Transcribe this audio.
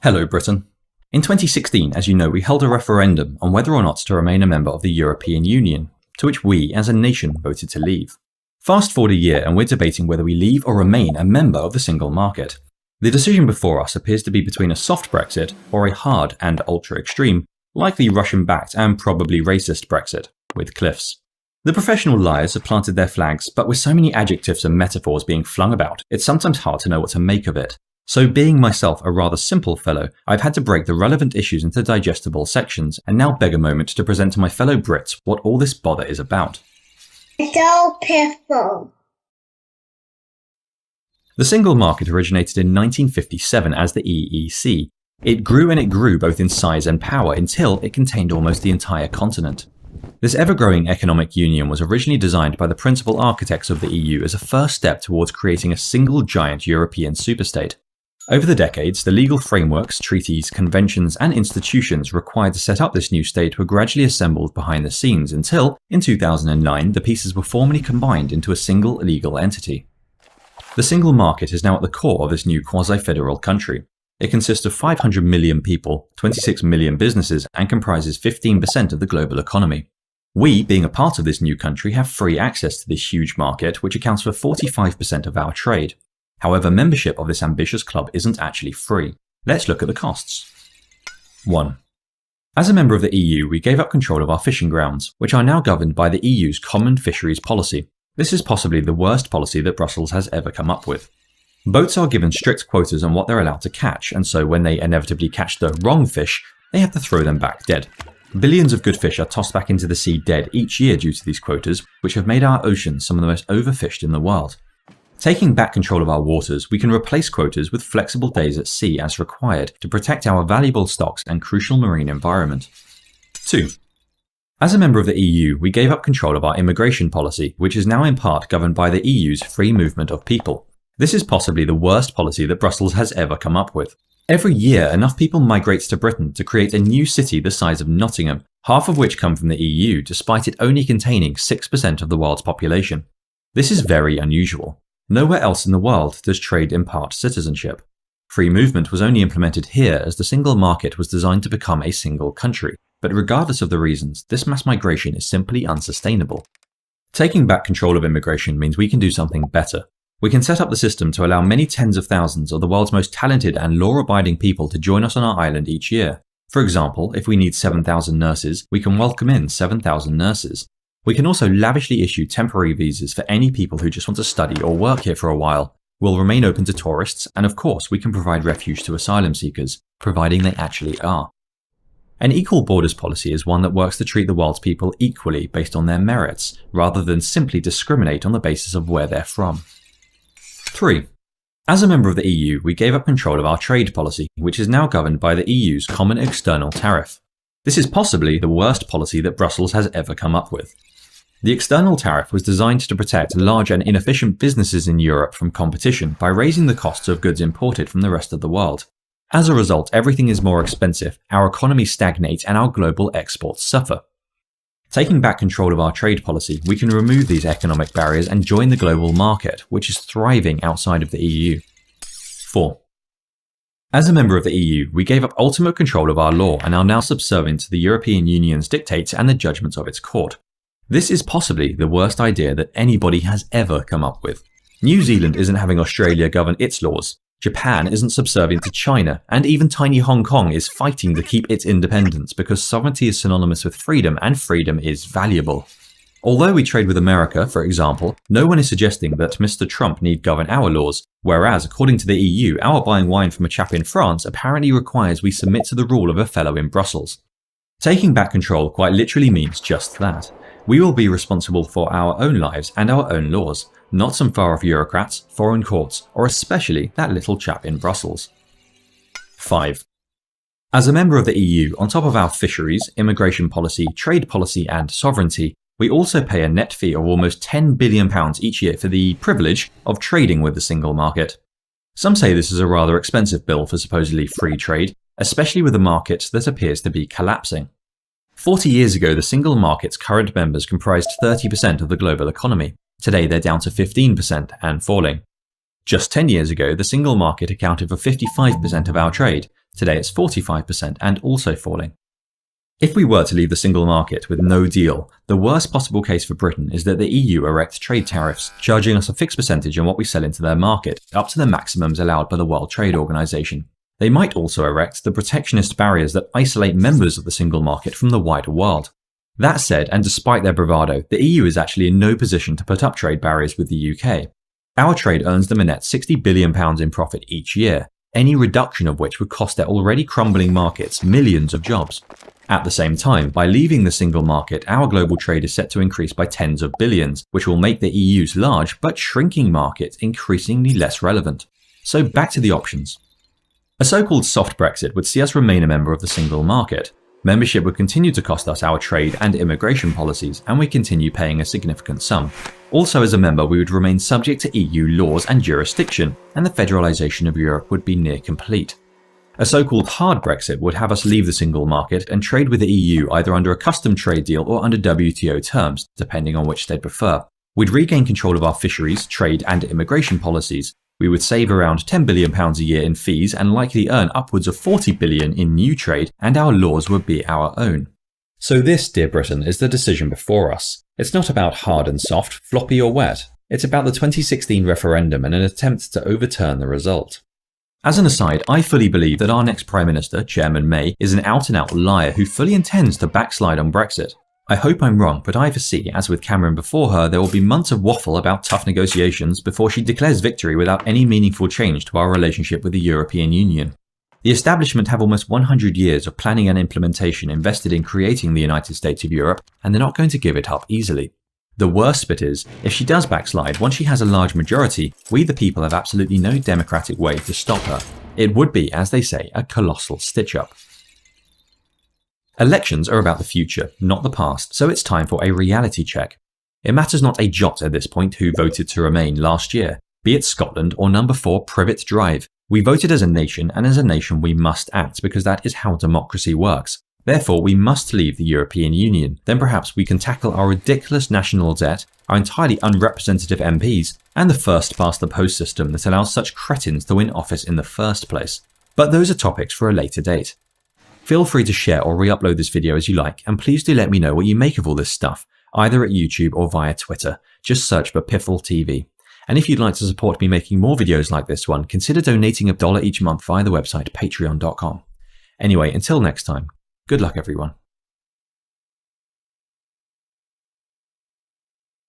Hello, Britain. In 2016, as you know, we held a referendum on whether or not to remain a member of the European Union, to which we, as a nation, voted to leave. Fast forward a year and we're debating whether we leave or remain a member of the single market. The decision before us appears to be between a soft Brexit or a hard and ultra-extreme, likely Russian-backed and probably racist Brexit, with cliffs. The professional liars have planted their flags, but with so many adjectives and metaphors being flung about, it's sometimes hard to know what to make of it. So being myself a rather simple fellow, I've had to break the relevant issues into digestible sections and now beg a moment to present to my fellow Brits what all this bother is about. So pitiful. The single market originated in 1957 as the EEC. It grew and it grew both in size and power until it contained almost the entire continent. This ever-growing economic union was originally designed by the principal architects of the EU as a first step towards creating a single giant European superstate. Over the decades, the legal frameworks, treaties, conventions, and institutions required to set up this new state were gradually assembled behind the scenes until, in 2009, the pieces were formally combined into a single legal entity. The single market is now at the core of this new quasi-federal country. It consists of 500 million people, 26 million businesses, and comprises 15% of the global economy. We, being a part of this new country, have free access to this huge market, which accounts for 45% of our trade. However, membership of this ambitious club isn't actually free. Let's look at the costs. 1. As a member of the EU, we gave up control of our fishing grounds, which are now governed by the EU's Common Fisheries Policy. This is possibly the worst policy that Brussels has ever come up with. Boats are given strict quotas on what they're allowed to catch, and so when they inevitably catch the wrong fish, they have to throw them back dead. Billions of good fish are tossed back into the sea dead each year due to these quotas, which have made our oceans some of the most overfished in the world. Taking back control of our waters, we can replace quotas with flexible days at sea as required to protect our valuable stocks and crucial marine environment. 2. As a member of the EU, we gave up control of our immigration policy, which is now in part governed by the EU's free movement of people. This is possibly the worst policy that Brussels has ever come up with. Every year, enough people migrate to Britain to create a new city the size of Nottingham, half of which come from the EU, despite it only containing 6% of the world's population. This is very unusual. Nowhere else in the world does trade impart citizenship. Free movement was only implemented here as the single market was designed to become a single country, but regardless of the reasons, this mass migration is simply unsustainable. Taking back control of immigration means we can do something better. We can set up the system to allow many tens of thousands of the world's most talented and law-abiding people to join us on our island each year. For example, if we need 7,000 nurses, we can welcome in 7,000 nurses. We can also lavishly issue temporary visas for any people who just want to study or work here for a while. We'll remain open to tourists, and of course we can provide refuge to asylum seekers, providing they actually are. An equal borders policy is one that works to treat the world's people equally based on their merits, rather than simply discriminate on the basis of where they're from. 3. As a member of the EU, we gave up control of our trade policy, which is now governed by the EU's Common External Tariff. This is possibly the worst policy that Brussels has ever come up with. The external tariff was designed to protect large and inefficient businesses in Europe from competition by raising the costs of goods imported from the rest of the world. As a result, everything is more expensive, our economy stagnates, and our global exports suffer. Taking back control of our trade policy, we can remove these economic barriers and join the global market, which is thriving outside of the EU. 4. As a member of the EU, we gave up ultimate control of our law and are now subservient to the European Union's dictates and the judgments of its court. This is possibly the worst idea that anybody has ever come up with. New Zealand isn't having Australia govern its laws, Japan isn't subservient to China, and even tiny Hong Kong is fighting to keep its independence because sovereignty is synonymous with freedom and freedom is valuable. Although we trade with America, for example, no one is suggesting that Mr. Trump need govern our laws, whereas according to the EU, our buying wine from a chap in France apparently requires we submit to the rule of a fellow in Brussels. Taking back control quite literally means just that. We will be responsible for our own lives and our own laws, not some far-off bureaucrats, foreign courts, or especially that little chap in Brussels. 5. As a member of the EU, on top of our fisheries, immigration policy, trade policy, and sovereignty, we also pay a net fee of almost £10 billion each year for the privilege of trading with the single market. Some say this is a rather expensive bill for supposedly free trade, especially with a market that appears to be collapsing. 40 years ago, the single market's current members comprised 30% of the global economy. Today, they're down to 15% and falling. Just 10 years ago, the single market accounted for 55% of our trade. Today it's 45% and also falling. If we were to leave the single market with no deal, the worst possible case for Britain is that the EU erect trade tariffs, charging us a fixed percentage on what we sell into their market, up to the maximums allowed by the World Trade Organization. They might also erect the protectionist barriers that isolate members of the single market from the wider world. That said, and despite their bravado, the EU is actually in no position to put up trade barriers with the UK. Our trade earns them a net £60 billion in profit each year, any reduction of which would cost their already crumbling markets millions of jobs. At the same time, by leaving the single market, our global trade is set to increase by tens of billions, which will make the EU's large but shrinking market increasingly less relevant. So back to the options. A so-called soft Brexit would see us remain a member of the single market. Membership would continue to cost us our trade and immigration policies, and we continue paying a significant sum. Also, as a member, we would remain subject to EU laws and jurisdiction, and the federalisation of Europe would be near complete. A so-called hard Brexit would have us leave the single market and trade with the EU either under a custom trade deal or under WTO terms, depending on which they'd prefer. We'd regain control of our fisheries, trade and immigration policies. We would save around £10 billion a year in fees and likely earn upwards of £40 billion in new trade, and our laws would be our own. So this, dear Britain, is the decision before us. It's not about hard and soft, floppy or wet. It's about the 2016 referendum and an attempt to overturn the result. As an aside, I fully believe that our next Prime Minister, Chairman May, is an out-and-out liar who fully intends to backslide on Brexit. I hope I'm wrong, but I foresee, as with Cameron before her, there will be months of waffle about tough negotiations before she declares victory without any meaningful change to our relationship with the European Union. The establishment have almost 100 years of planning and implementation invested in creating the United States of Europe, and they're not going to give it up easily. The worst bit is, if she does backslide, once she has a large majority, we the people have absolutely no democratic way to stop her. It would be, as they say, a colossal stitch-up. Elections are about the future, not the past, so it's time for a reality check. It matters not a jot at this point who voted to remain last year, be it Scotland or number 4 Privet Drive. We voted as a nation, and as a nation we must act because that is how democracy works. Therefore, we must leave the European Union. Then perhaps we can tackle our ridiculous national debt, our entirely unrepresentative MPs, and the first-past-the-post system that allows such cretins to win office in the first place. But those are topics for a later date. Feel free to share or re-upload this video as you like, and please do let me know what you make of all this stuff, either at YouTube or via Twitter. Just search for Piffle TV. And if you'd like to support me making more videos like this one, consider donating $1 each month via the website patreon.com. Anyway, until next time, good luck everyone.